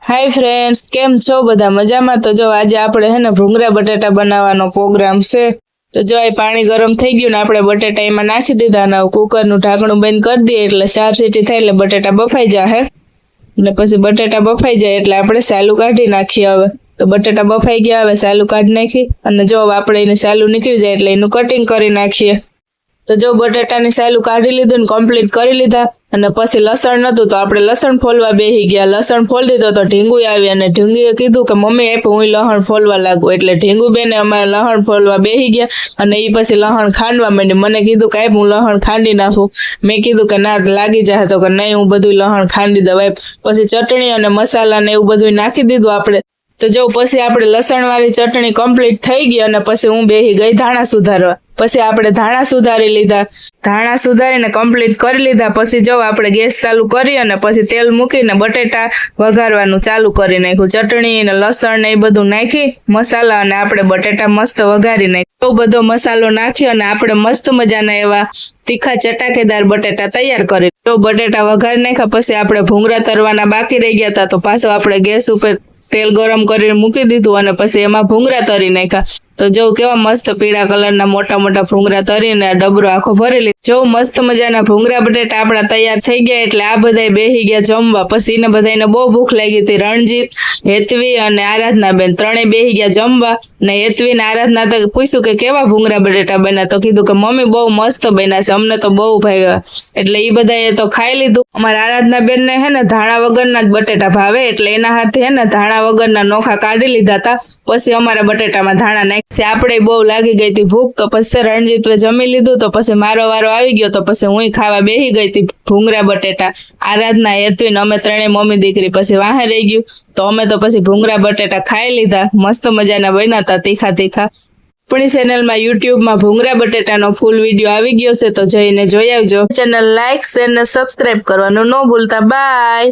Hi friends, केम छो बधा मजामां। तो जो आज आपणे है ने भूंगरा बटाटा बनावવાનો प्रोग्राम छे। तो जो आ पाणी गरम थई गयुं ने आपणे बटाटा एमां नाखी दीधा ने कुकरनुं ढांकणुं बंद कर दीए એટલે 4 सीटी થાય એટલે बटाटा बफाई जाए ने पछी बटाटा बफाई जाए એટલે આપણે सालू काढी नाखीए। हवे तो बटाटा बफाई गया, हवे सालू काढी नाखी अने जो आपणे एने सालू निकળી जाए એટલે एनुं कटिंग करी नाखीए। तो जो बटाटानी सालू काढी लीधुं ने कम्प्लीट करी लीधा अने पछी लसण नतुं तो आपणे लसण फोलवा बेही गया। लसण फोली दीधो तो ढींगू आवी अने ढींगुए कीधुं के मम्मी आप्युं हुं लहण फोलवा लागू એટલે ढींगू बेने अमारे लहण फोलवा बेही गया अने ई पछी लहण खांडवा मांडी। मने कीधुं के आप हुं लहण खांडी नाखुं। मैं कीधुं के ना लागी जाए तो के नहीं हुं बधुं लहण खांडी दઉં। पछी चटणी अने मसाला ने एवुं बधुं नाखी दीधुं आपणे। तो जो पछी आपणे लसण वाળી चटणी कम्प्लीट थई गई अने पछी हुं बेही गई धाणा सुधारवा। पछी आपणे धाणा सुधारी लीधा, धाणा सुधारीने कम्प्लीट करी लीधा। पछी जो आपणे गैस चालू करी अने पछी तेल मूकीने बटेटा वघारवानुं चालू करी नाख्युं। चटणी ने लसण ने ए बधुं नाखी मसाला अने आपणे बटेटा मस्त वघारी नाख्या। तो बधो मसालो नाखी अने आपणे मस्त मजाना एवा तीखा चटाकेदार बटेटा तैयार करी। तो बटेटा वघारी नाख्या पछी आपणे भूंगरा तरवाना बाकी रही गया था। तो पाछो आपणे गैस उपर तेल गरम करीने मूकी दीधुं अने पछी एमां भूंगरा तरी नाख्या। तो जो केवा मस्त पीड़ा कलरना मोटा मोटा भूंगरा तरीने डबरो आखो भरी लीधो। जो मस्त मजाना भूंगरा बटेटा आपणा तैयार थई गया એટલે આ બધાય બેહી ગયા જમવા। પછી ને બધાયને બહુ ભૂખ લાગી હતી। રણજીત, હેતવી અને આરાધના બેન ત્રણે બેહી ગયા જમવા ને હેતવી ને આરાધના તો પૂછ્યું કે કેવા ભૂંગરા બટેટા બન્યા। તો કીધું કે મમ્મી બહુ મસ્ત બન્યા છે, અમને તો બહુ ભાવ્યા। એટલે ઈ બધાએ તો ખાઈ લીધું। અમારા આરાધના બેન ને હે ને ધાણા વગરના જ બટેટા ભાવે એટલે એના હાથે હે ને ધાણા વગરના નોખા કાઢી લીધા હતા। પછી અમારા બટેટામાં ધાણા નાખી। આપણે બહુ લાગી ગઈ હતી ભૂખ તો પછી રણજીતે જમી લીધું। તો પછી મારો વારો આવી ગયો તો પછી હું ખાવા બેહી ગઈ હતી ભૂંગરા બટેટા। આરાધના, હેતવી ને અમે ત્રણેય મમ્મી દીકરી પછી વાહે રહી ગયું તો અમે તો પછી ભૂંગરા બટેટા ખાઈ લીધા। મસ્ત મજાના બન્યા હતા तीखा तीखा। अपनी चेनल में यूट्यूब में भूंगरा बटेटानो फूल विडियो आवी गयो छे तो जईने जोई आवजो। चेनल लाइक शेर ने सब्सक्राइब करवानुं न भूलता। बाय।